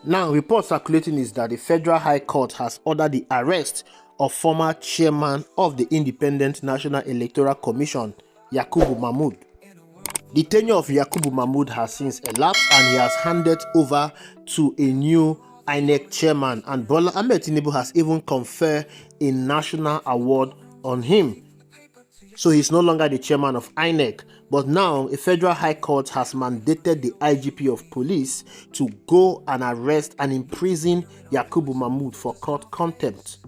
Now, reports circulating is that the Federal High Court has ordered the arrest of former chairman of the Independent National Electoral Commission, Yakubu Mahmood. The tenure of Yakubu Mahmood has since elapsed and he has handed over to a new INEC chairman, and Bola Ahmed Tinubu has even conferred a national award on him. So he's no longer the chairman of INEC, but now a Federal High Court has mandated the IGP of police to go and arrest and imprison Yakubu Mahmood for court contempt.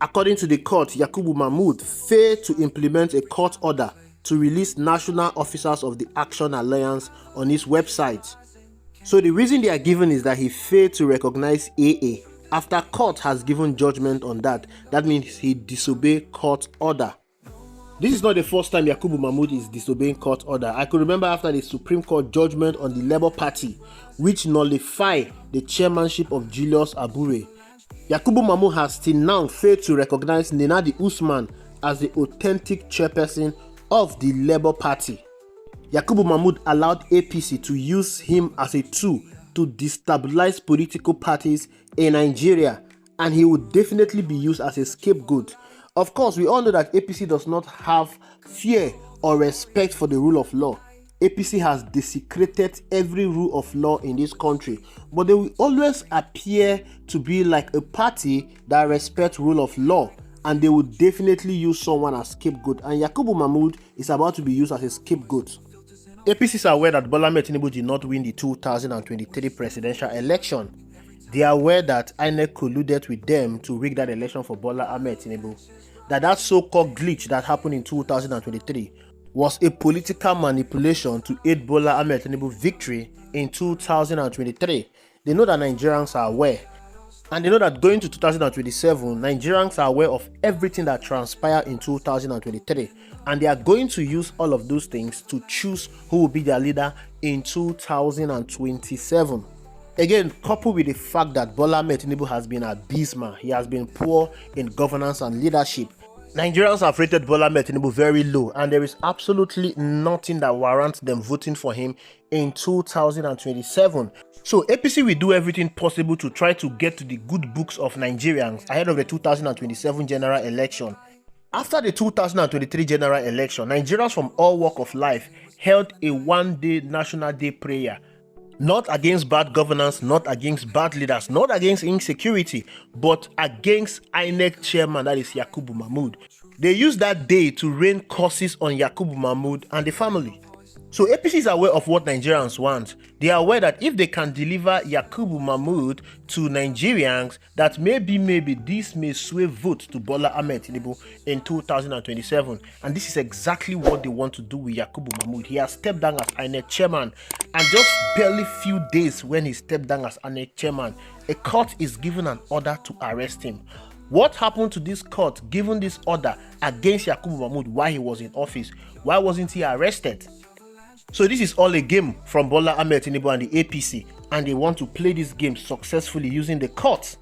According to the court, Yakubu Mahmood failed to implement a court order to release national officers of the Action Alliance on his website. So the reason they are given is that he failed to recognize AA. After court has given judgment on that, that means he disobeyed court order. This is not the first time Yakubu Mahmood is disobeying court order. I could remember after the Supreme Court judgment on the Labour Party, which nullified the chairmanship of Julius Abure. Yakubu Mahmood has till now failed to recognize Nenadi Usman as the authentic chairperson of the Labour Party. Yakubu Mahmood allowed APC to use him as a tool to destabilize political parties in Nigeria, and he would definitely be used as a scapegoat. Of course, we all know that APC does not have fear or respect for the rule of law. APC has desecrated every rule of law in this country, but they will always appear to be like a party that respects rule of law, and they will definitely use someone as scapegoat, and Yakubu Mahmood is about to be used as a scapegoat. APCs are aware that Bola Ahmed Tinubu did not win the 2023 presidential election. They are aware that INEC colluded with them to rig that election for Bola Ahmed Tinubu. That so-called glitch that happened in 2023 was a political manipulation to aid Bola Ahmed Tinubu's victory in 2023. They know that Nigerians are aware. And they know that going to 2027, Nigerians are aware of everything that transpired in 2023. And they are going to use all of those things to choose who will be their leader in 2027. Again, coupled with the fact that Bola Ahmed Tinubu has been abysmal, he has been poor in governance and leadership. Nigerians have rated Bola Ahmed Tinubu very low, and there is absolutely nothing that warrants them voting for him in 2027. So APC will do everything possible to try to get to the good books of Nigerians ahead of the 2027 general election. After the 2023 general election, Nigerians from all walks of life held a one-day National Day prayer. Not against bad governance, not against bad leaders, not against insecurity, but against INEC chairman, that is Yakubu Mahmood. They used that day to rain curses on Yakubu Mahmood and the family. So APC is aware of what Nigerians want. They are aware that if they can deliver Yakubu Mahmood to Nigerians, that maybe this may sway vote to Bola Ahmed Tinubu in 2027. And this is exactly what they want to do with Yakubu Mahmood. He has stepped down as INEC chairman, and just barely few days when he stepped down as INEC chairman, a court is given an order to arrest him. What happened to this court giving this order against Yakubu Mahmood while he was in office? Why wasn't he arrested? So this is all a game from Bola Ahmed Tinubu and the APC, and they want to play this game successfully using the courts.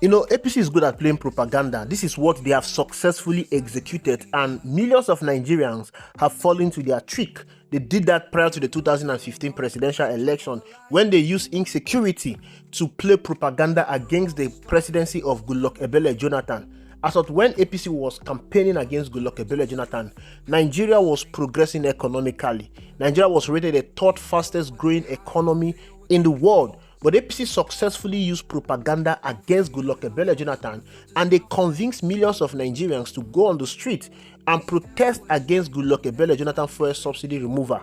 You know, APC is good at playing propaganda. This is what they have successfully executed, and millions of Nigerians have fallen to their trick. They did that prior to the 2015 presidential election when they used insecurity to play propaganda against the presidency of Goodluck Ebele Jonathan. As of when APC was campaigning against Goodluck Ebele Jonathan, Nigeria was progressing economically. Nigeria was rated the third fastest growing economy in the world. But APC successfully used propaganda against Goodluck Ebele Jonathan, and they convinced millions of Nigerians to go on the street and protest against Goodluck Ebele Jonathan fuel subsidy removal.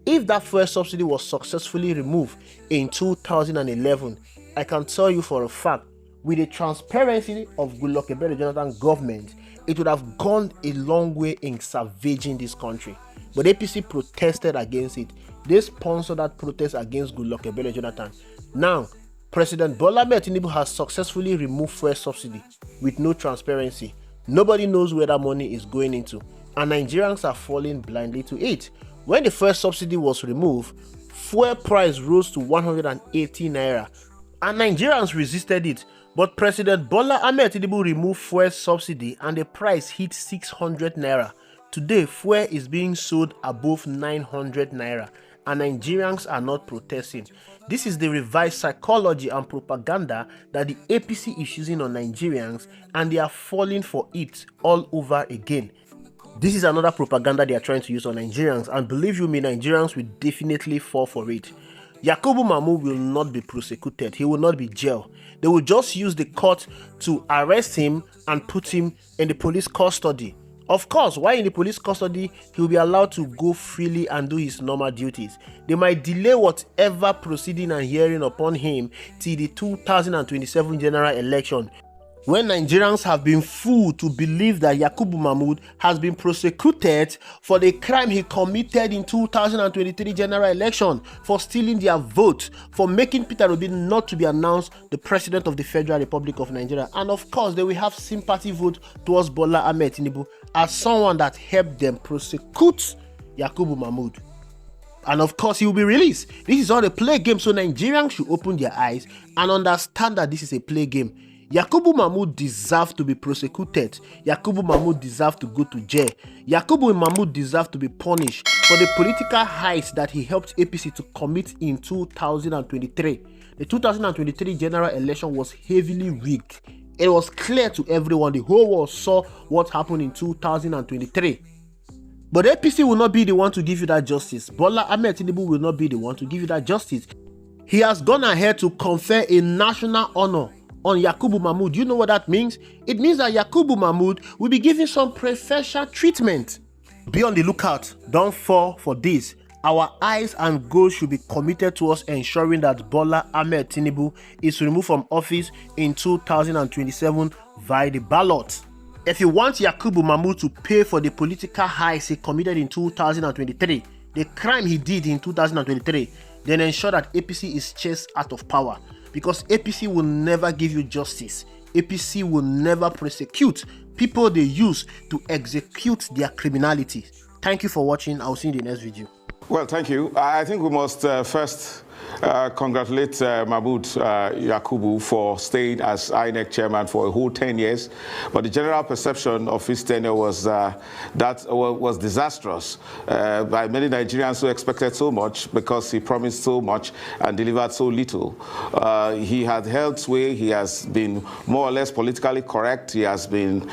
If that fuel subsidy was successfully removed in 2011, I can tell you for a fact, with the transparency of Goodluck Ebele Jonathan government, it would have gone a long way in savaging this country. But APC protested against it. They sponsored that protest against Goodluck Ebele Jonathan. Now, President Bola Ahmed Tinubu has successfully removed fuel subsidy with no transparency. Nobody knows where that money is going into, and Nigerians are falling blindly to it. When the fuel subsidy was removed, fuel price rose to 180 naira, and Nigerians resisted it. But President Bola Ahmed Tinubu removed fuel subsidy and the price hit 600 naira. Today, fuel is being sold above 900 naira. and Nigerians are not protesting. This is the revised psychology and propaganda that the APC is using on Nigerians, and they are falling for it all over again. This is another propaganda they are trying to use on Nigerians, and believe you me, Nigerians will definitely fall for it. Yakubu Mahmood will not be prosecuted. He will not be jailed. They will just use the court to arrest him and put him in the police custody. Of course, while in the police custody, he will be allowed to go freely and do his normal duties. They might delay whatever proceeding and hearing upon him till the 2027 general election, when Nigerians have been fooled to believe that Yakubu Mahmood has been prosecuted for the crime he committed in 2023 general election, for stealing their vote, for making Peter Obi not to be announced the president of the Federal Republic of Nigeria. And of course, they will have sympathy vote towards Bola Ahmed Tinubu as someone that helped them prosecute Yakubu Mahmood. And of course, he will be released. This is all a play game, so Nigerians should open their eyes and understand that this is a play game. Yakubu Mahmood deserves to be prosecuted. Yakubu Mahmood deserves to go to jail. Yakubu Mahmood deserves to be punished for the political heights that he helped APC to commit in 2023. The 2023 general election was heavily rigged. It was clear to everyone. The whole world saw what happened in 2023. But APC will not be the one to give you that justice. Bola Ahmed Tinubu will not be the one to give you that justice. He has gone ahead to confer a national honor on Yakubu Mahmood. You know what that means? It means that Yakubu Mahmood will be given some preferential treatment. Be on the lookout. Don't fall for this. Our eyes and goals should be committed towards ensuring that Bola Ahmed Tinubu is removed from office in 2027 via the ballot. If you want Yakubu Mahmood to pay for the political highs he committed in 2023, the crime he did in 2023, then ensure that APC is chased out of power. Because APC will never give you justice. APC will never prosecute people they use to execute their criminality. Thank you for watching. I'll see you in the next video. Well, thank you. I think we must first congratulate Mahmood Yakubu for staying as INEC chairman for a whole 10 years. But the general perception of his tenure was was disastrous by many Nigerians who expected so much because he promised so much and delivered so little. He had held sway. He has been more or less politically correct. He has been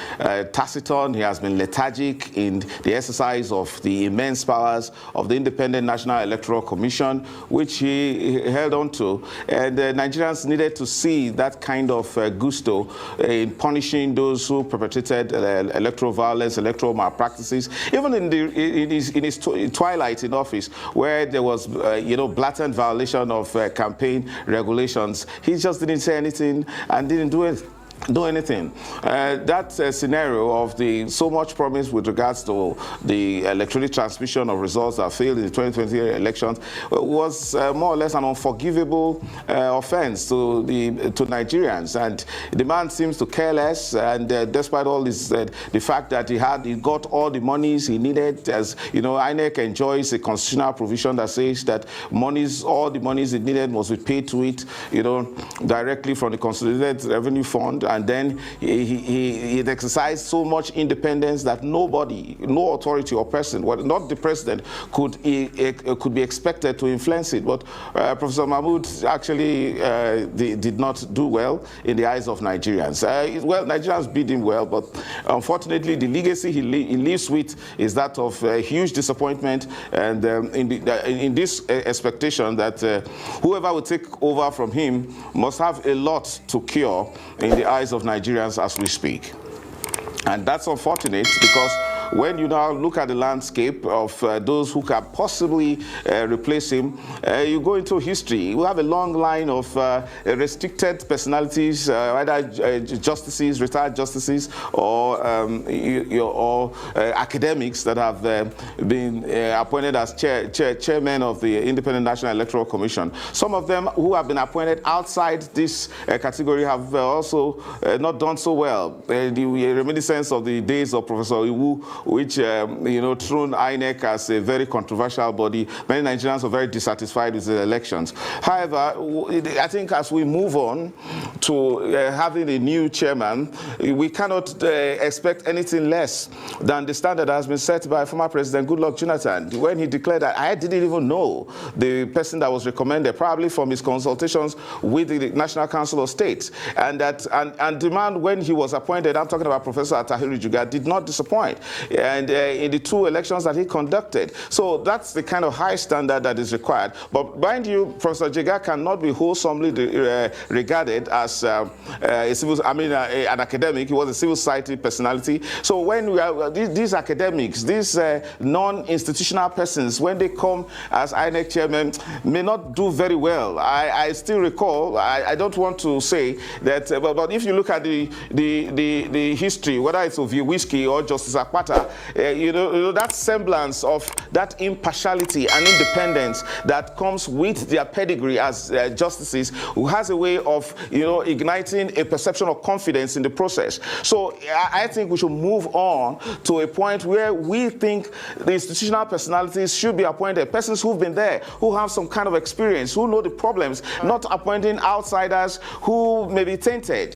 taciturn. He has been lethargic in the exercise of the immense powers of the Independent National Electoral Commission, which he held on to, and Nigerians needed to see that kind of gusto in punishing those who perpetrated electoral violence, electoral malpractices, even in his twilight in office, where there was blatant violation of campaign regulations. He just didn't say anything and didn't do it. Anything. That scenario of the so much promise with regards to the electronic transmission of results that failed in the 2020 elections was more or less an unforgivable offense to Nigerians, and the man seems to care less. And despite all this, the fact that he got all the monies he needed, as you know, INEC enjoys a constitutional provision that says that all the monies it needed must be paid to it, directly from the Consolidated Revenue Fund. And then he exercised so much independence that nobody, no authority or person, well, not the president, could be expected to influence it. But Professor Mahmood actually did not do well in the eyes of Nigerians. Well, Nigerians bid him well, but unfortunately, the legacy he lives with is that of huge disappointment, and in this expectation that whoever will take over from him must have a lot to cure in the eyes of Nigerians as we speak. And that's unfortunate, because when you now look at the landscape of those who can possibly replace him, you go into history. We have a long line of restricted personalities, either justices, retired justices, or academics that have been appointed as chairmen of the Independent National Electoral Commission. Some of them who have been appointed outside this category have also not done so well. The reminiscence of the days of Professor Iwu, which thrown INEC as a very controversial body. Many Nigerians are very dissatisfied with the elections. However, I think as we move on to having a new chairman, we cannot expect anything less than the standard that has been set by former President Goodluck Jonathan when he declared that I didn't even know the person that was recommended, probably from his consultations with the National Council of State, and that and demand when he was appointed. I'm talking about Professor Tahiri Juga, did not disappoint, and in the 2 elections that he conducted. So that's the kind of high standard that is required. But mind you, Professor Juga cannot be wholesomely regarded as an academic. He was a civil society personality. So when we are, these academics, these non-institutional persons, when they come as INEC chairman, may not do very well. I still recall, I don't want to say that, but if you look at the history, whether it's of Whiskey or Justice Akpata, you know, that semblance of that impartiality and independence that comes with their pedigree as justices, who has a way of, you know, igniting a perception of confidence in the process. So I think we should move on to a point where we think the institutional personalities should be appointed, persons who've been there, who have some kind of experience, who know the problems, not appointing outsiders who may be tainted.